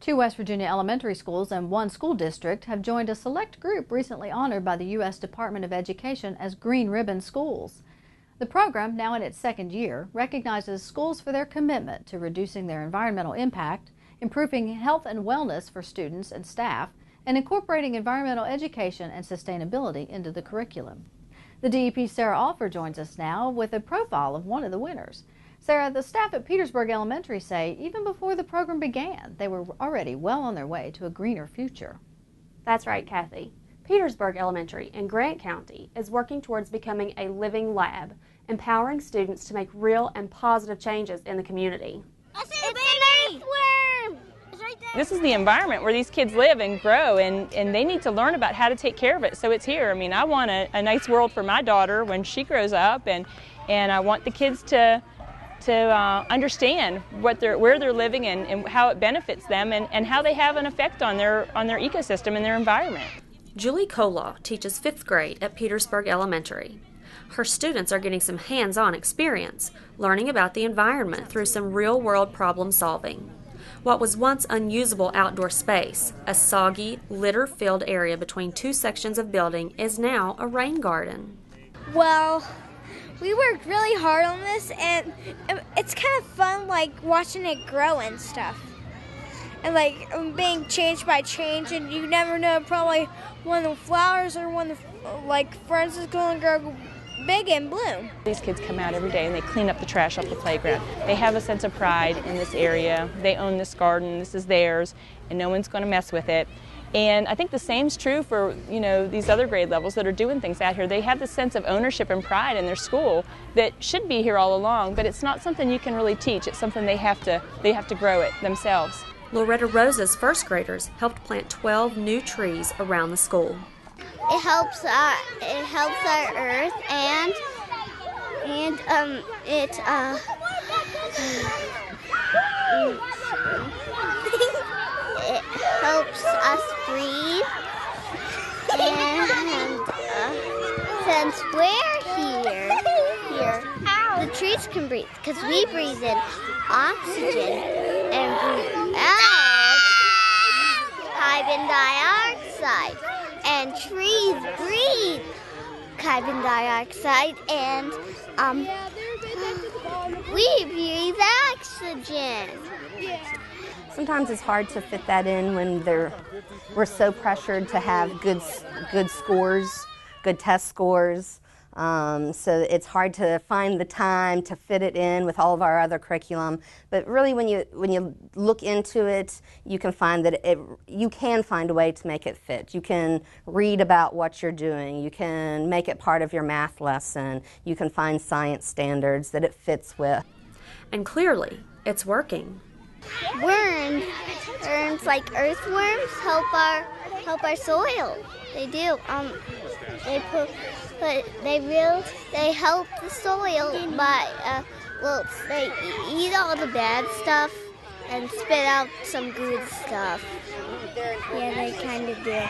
Two West Virginia elementary schools and one school district have joined a select group recently honored by the U.S. Department of Education as Green Ribbon Schools. The program, now in its second year, recognizes schools for their commitment to reducing their environmental impact, improving health and wellness for students and staff, and incorporating environmental education and sustainability into the curriculum. The DEP's Sarah Alford joins us now with a profile of one of the winners. Sarah, the staff at Petersburg Elementary say even before the program began, they were already well on their way to a greener future. That's right, Kathy. Petersburg Elementary in Grant County is working towards becoming a living lab, empowering students to make real and positive changes in the community. It's an earthworm! It's right there. This is the environment where these kids live and grow, and they need to learn about how to take care of it, so it's here. I mean, I want a nice world for my daughter when she grows up, and I want the kids to understand where they're living and how it benefits them and how they have an effect on their ecosystem and their environment. Julie Kolaw teaches 5th grade at Petersburg Elementary. Her students are getting some hands-on experience, learning about the environment through some real-world problem solving. What was once unusable outdoor space, a soggy, litter-filled area between two sections of building, is now a rain garden. Well, we worked really hard on this, and it's kind of fun, like watching it grow and stuff. And like being changed by change, and you never know, probably one of the flowers or one of the ferns is going to grow big and bloom. These kids come out every day and they clean up the trash off the playground. They have a sense of pride in this area. They own this garden, this is theirs, and no one's going to mess with it. And I think the same's true for, these other grade levels that are doing things out here. They have this sense of ownership and pride in their school that should be here all along, but it's not something you can really teach. It's something they have to grow it themselves. Loretta Rosa's 1st graders helped plant 12 new trees around the school. It helps our earth and it helps us breathe, and since we're here, the trees can breathe because we breathe in oxygen and breathe out carbon dioxide, and trees breathe carbon dioxide, and we breathe oxygen. Sometimes it's hard to fit that in when we're so pressured to have good scores, good test scores. So it's hard to find the time to fit it in with all of our other curriculum. But really, when you look into it, you can find that you can find a way to make it fit. You can read about what you're doing. You can make it part of your math lesson. You can find science standards that it fits with. And clearly, it's working. Worms like earthworms help our soil. They do. They help the soil by they eat all the bad stuff and spit out some good stuff. Yeah, they kind of do.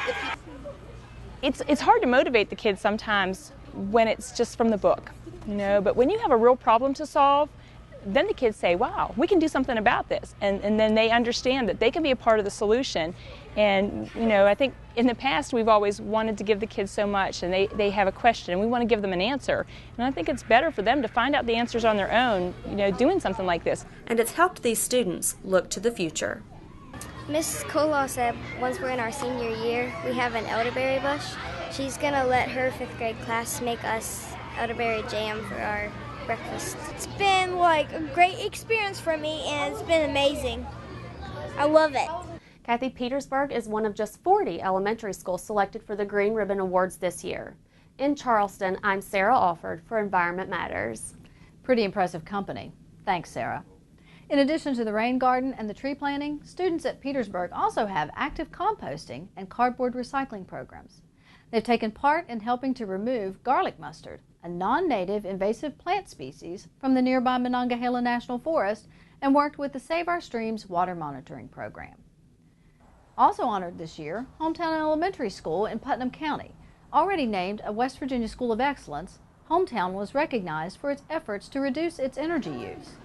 It's hard to motivate the kids sometimes when it's just from the book, but when you have a real problem to solve, then the kids say, wow, we can do something about this. And then they understand that they can be a part of the solution. And, I think in the past we've always wanted to give the kids so much, and they have a question and we want to give them an answer. And I think it's better for them to find out the answers on their own, doing something like this. And it's helped these students look to the future. Mrs. Kolaw said once we're in our senior year, we have an elderberry bush. She's going to let her 5th grade class make us elderberry jam for our breakfast. It's been a great experience for me, and it's been amazing. I love it. Kathy, Petersburg is one of just 40 elementary schools selected for the Green Ribbon Awards this year. In Charleston, I'm Sarah Alford for Environment Matters. Pretty impressive company. Thanks, Sarah. In addition to the rain garden and the tree planting, students at Petersburg also have active composting and cardboard recycling programs. They've taken part in helping to remove garlic mustard, a non-native invasive plant species, from the nearby Monongahela National Forest, and worked with the Save Our Streams water monitoring program. Also honored this year, Hometown Elementary School in Putnam County. Already named a West Virginia School of Excellence, Hometown was recognized for its efforts to reduce its energy use.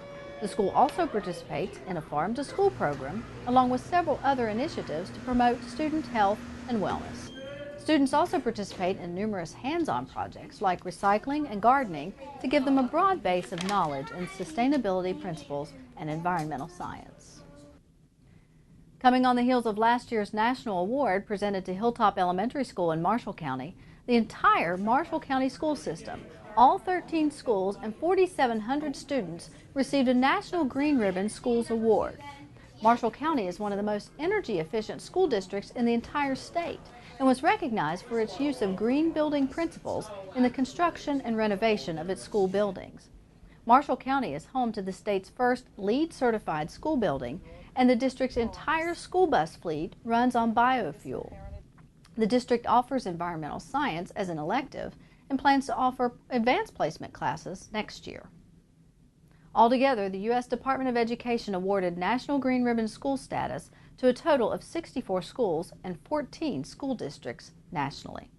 The school also participates in a Farm to School program, along with several other initiatives to promote student health and wellness. Students also participate in numerous hands-on projects like recycling and gardening to give them a broad base of knowledge in sustainability principles and environmental science. Coming on the heels of last year's national award presented to Hilltop Elementary School in Marshall County, the entire Marshall County school system, all 13 schools and 4,700 students, received a National Green Ribbon Schools Award. Marshall County is one of the most energy-efficient school districts in the entire state and was recognized for its use of green building principles in the construction and renovation of its school buildings. Marshall County is home to the state's first LEED-certified school building, and the district's entire school bus fleet runs on biofuel. The district offers environmental science as an elective and plans to offer advanced placement classes next year. Altogether, the U.S. Department of Education awarded National Green Ribbon School status to a total of 64 schools and 14 school districts nationally.